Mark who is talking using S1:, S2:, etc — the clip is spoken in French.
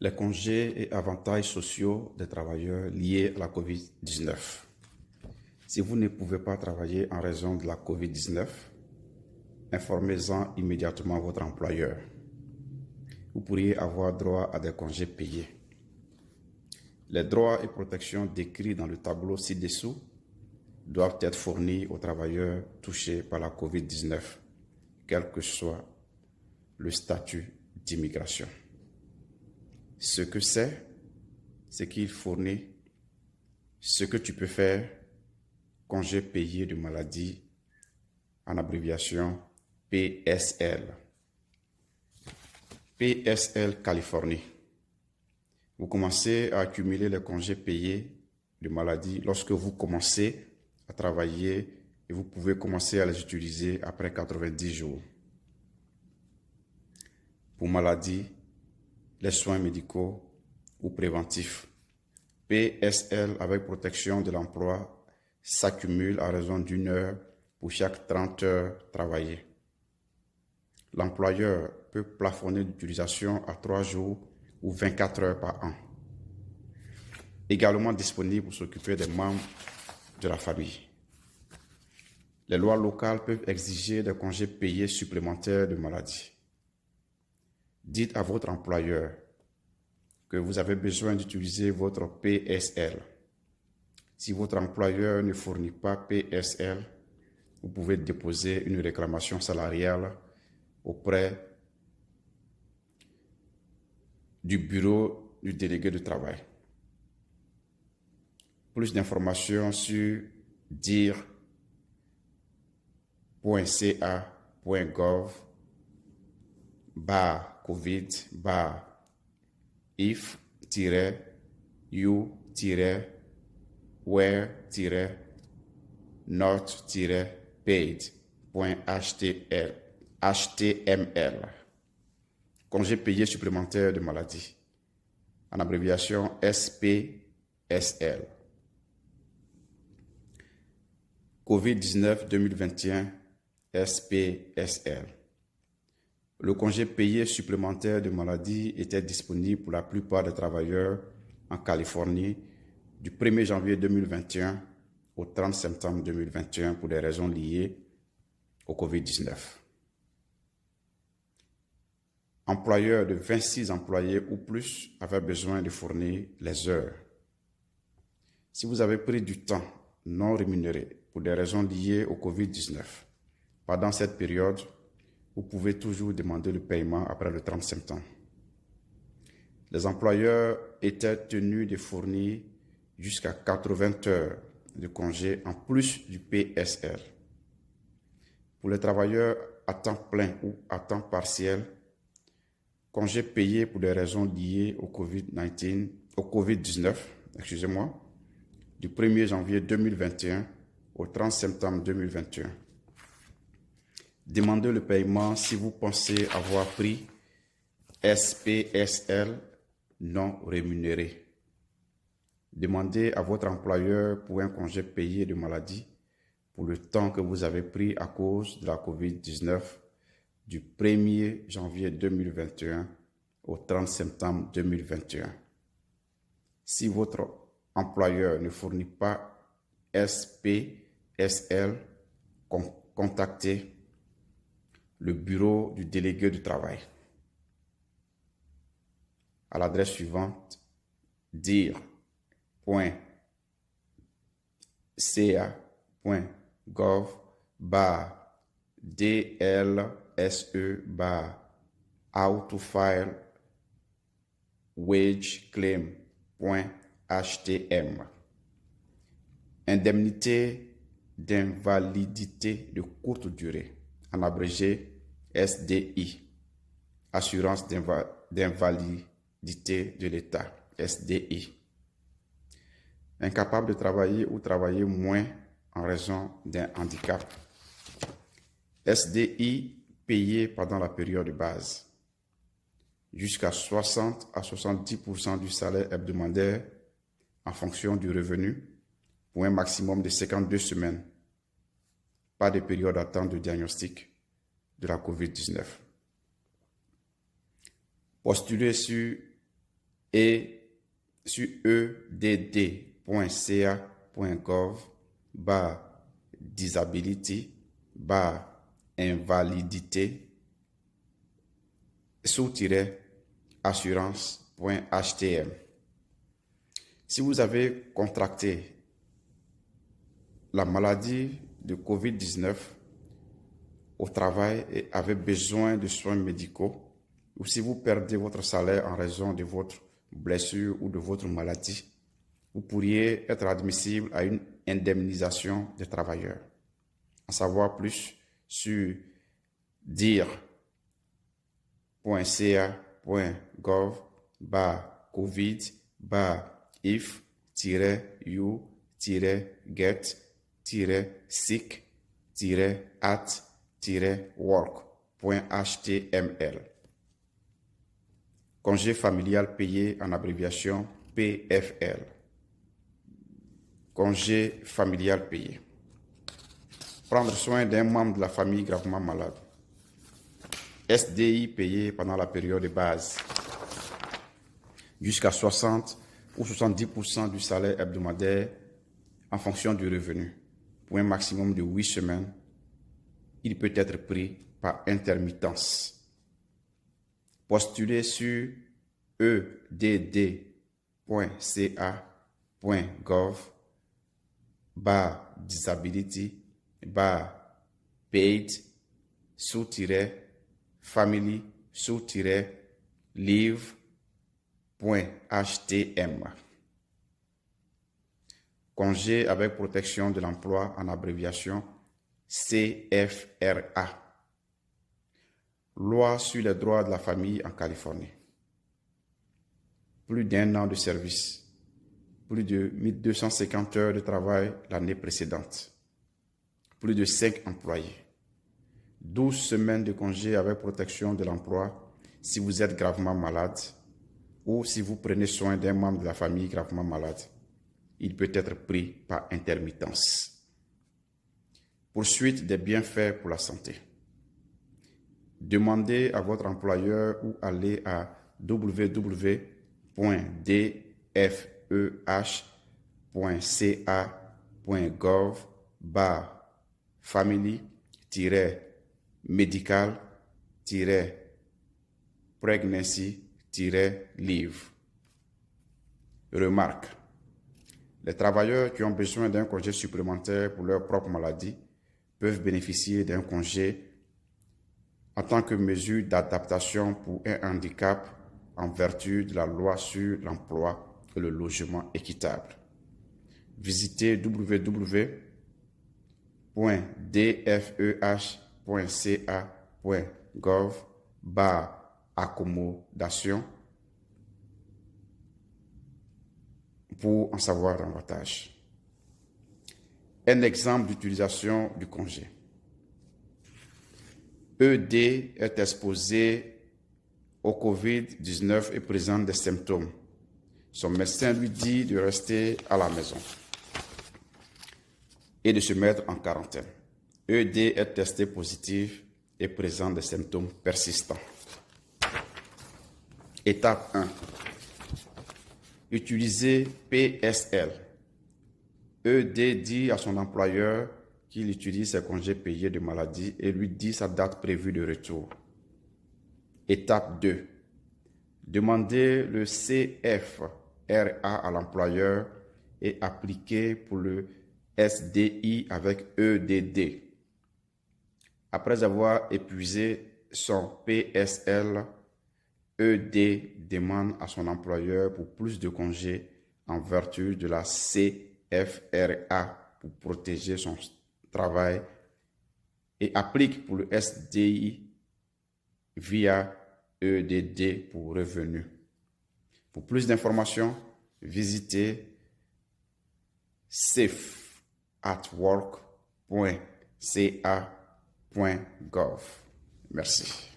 S1: Les congés et avantages sociaux des travailleurs liés à la COVID-19. Si vous ne pouvez pas travailler en raison de la COVID-19, informez-en immédiatement votre employeur. Vous pourriez avoir droit à des congés payés. Les droits et protections décrits dans le tableau ci-dessous doivent être fournis aux travailleurs touchés par la COVID-19, quel que soit le statut d'immigration. Ce que c'est qu'il fournit ce que tu peux faire, congé payé de maladie, en abréviation PSL. PSL Californie. Vous commencez à accumuler les congés payés de maladie lorsque vous commencez à travailler et vous pouvez commencer à les utiliser après 90 jours. Pour maladie, les soins médicaux ou préventifs. PSL avec protection de l'emploi s'accumule à raison d'1 heure pour chaque 30 heures travaillées. L'employeur peut plafonner l'utilisation à 3 jours ou 24 heures par an. Également disponible pour s'occuper des membres de la famille. Les lois locales peuvent exiger des congés payés supplémentaires de maladie. Dites à votre employeur que vous avez besoin d'utiliser votre PSL. Si votre employeur ne fournit pas PSL, vous pouvez déposer une réclamation salariale auprès du bureau du délégué de travail. Plus d'informations sur dir.covid/if-you-not-paid.html. Congé payé supplémentaire de maladie, en abréviation SPSL. COVID-19 2021 SPSL. Le congé payé supplémentaire de maladie était disponible pour la plupart des travailleurs en Californie du 1er janvier 2021 au 30 septembre 2021 pour des raisons liées au COVID-19. Employeurs de 26 employés ou plus avaient besoin de fournir les heures. Si vous avez pris du temps non rémunéré pour des raisons liées au COVID-19, pendant cette période, vous pouvez toujours demander le paiement après le 30 septembre. Les employeurs étaient tenus de fournir jusqu'à 80 heures de congé en plus du PSL. Pour les travailleurs à temps plein ou à temps partiel, congé payé pour des raisons liées au COVID-19, du 1er janvier 2021 au 30 septembre 2021. Demandez le paiement si vous pensez avoir pris SPSL non rémunéré. Demandez à votre employeur pour un congé payé de maladie pour le temps que vous avez pris à cause de la COVID-19 du 1er janvier 2021 au 30 septembre 2021. Si votre employeur ne fournit pas SPSL, contactez le bureau du délégué du travail à l'adresse suivante dir.ca.gov/DLSE/how-to-file wage-claim.htm. Indemnité d'invalidité de courte durée, en abrégé SDI, assurance d'invalidité de l'État, SDI. Incapable de travailler ou travailler moins en raison d'un handicap. SDI payé pendant la période de base. Jusqu'à 60 à 70% du salaire hebdomadaire en fonction du revenu pour un maximum de 52 semaines. Pas de période d'attente de diagnostic de la COVID-19. Postulez sur et sur edd.ca.gov/disability/invalidité /assurance.htm. Si vous avez contracté la maladie de COVID-19 au travail et avez besoin de soins médicaux, ou si vous perdez votre salaire en raison de votre blessure ou de votre maladie, vous pourriez être admissible à une indemnisation des travailleurs. En savoir plus sur dir.ca.gov/if-you-get-sick-at-work.html. Congé familial payé en abréviation PFL. Congé familial payé. Prendre soin d'un membre de la famille gravement malade. SDI payé pendant la période de base. Jusqu'à 60 ou 70% du salaire hebdomadaire en fonction du revenu. Pour un maximum de 8 semaines, il peut être pris par intermittence. Postulez sur edd.ca/gov/paid/leave.htm. Congé avec protection de l'emploi en abréviation CFRA. Loi sur les droits de la famille en Californie. Plus d'1 an de service. Plus de 1250 heures de travail l'année précédente. Plus de 5 employés. 12 semaines de congé avec protection de l'emploi si vous êtes gravement malade ou si vous prenez soin d'un membre de la famille gravement malade. Il peut être pris par intermittence. Poursuite des bienfaits pour la santé. Demandez à votre employeur ou allez à www.dfeh.ca.gov/family-medical-pregnancy-leave. Remarque. Les travailleurs qui ont besoin d'un congé supplémentaire pour leur propre maladie peuvent bénéficier d'un congé en tant que mesure d'adaptation pour un handicap en vertu de la loi sur l'emploi et le logement équitable. Visitez www.dfeh.ca.gov/accommodation pour en savoir davantage. Un exemple d'utilisation du congé. ED est exposé au COVID-19 et présente des symptômes. Son médecin lui dit de rester à la maison et de se mettre en quarantaine. ED est testé positif et présente des symptômes persistants. Étape 1. Utiliser PSL. ED dit à son employeur qu'il utilise ses congés payés de maladie et lui dit sa date prévue de retour. Étape 2. Demandez le CFRA à l'employeur et appliquer pour le SDI avec EDD. Après avoir épuisé son PSL, ED demande à son employeur pour plus de congés en vertu de la CFRA pour protéger son travail et applique pour le SDI via EDD pour revenus. Pour plus d'informations, visitez safeatwork.ca.gov. Merci.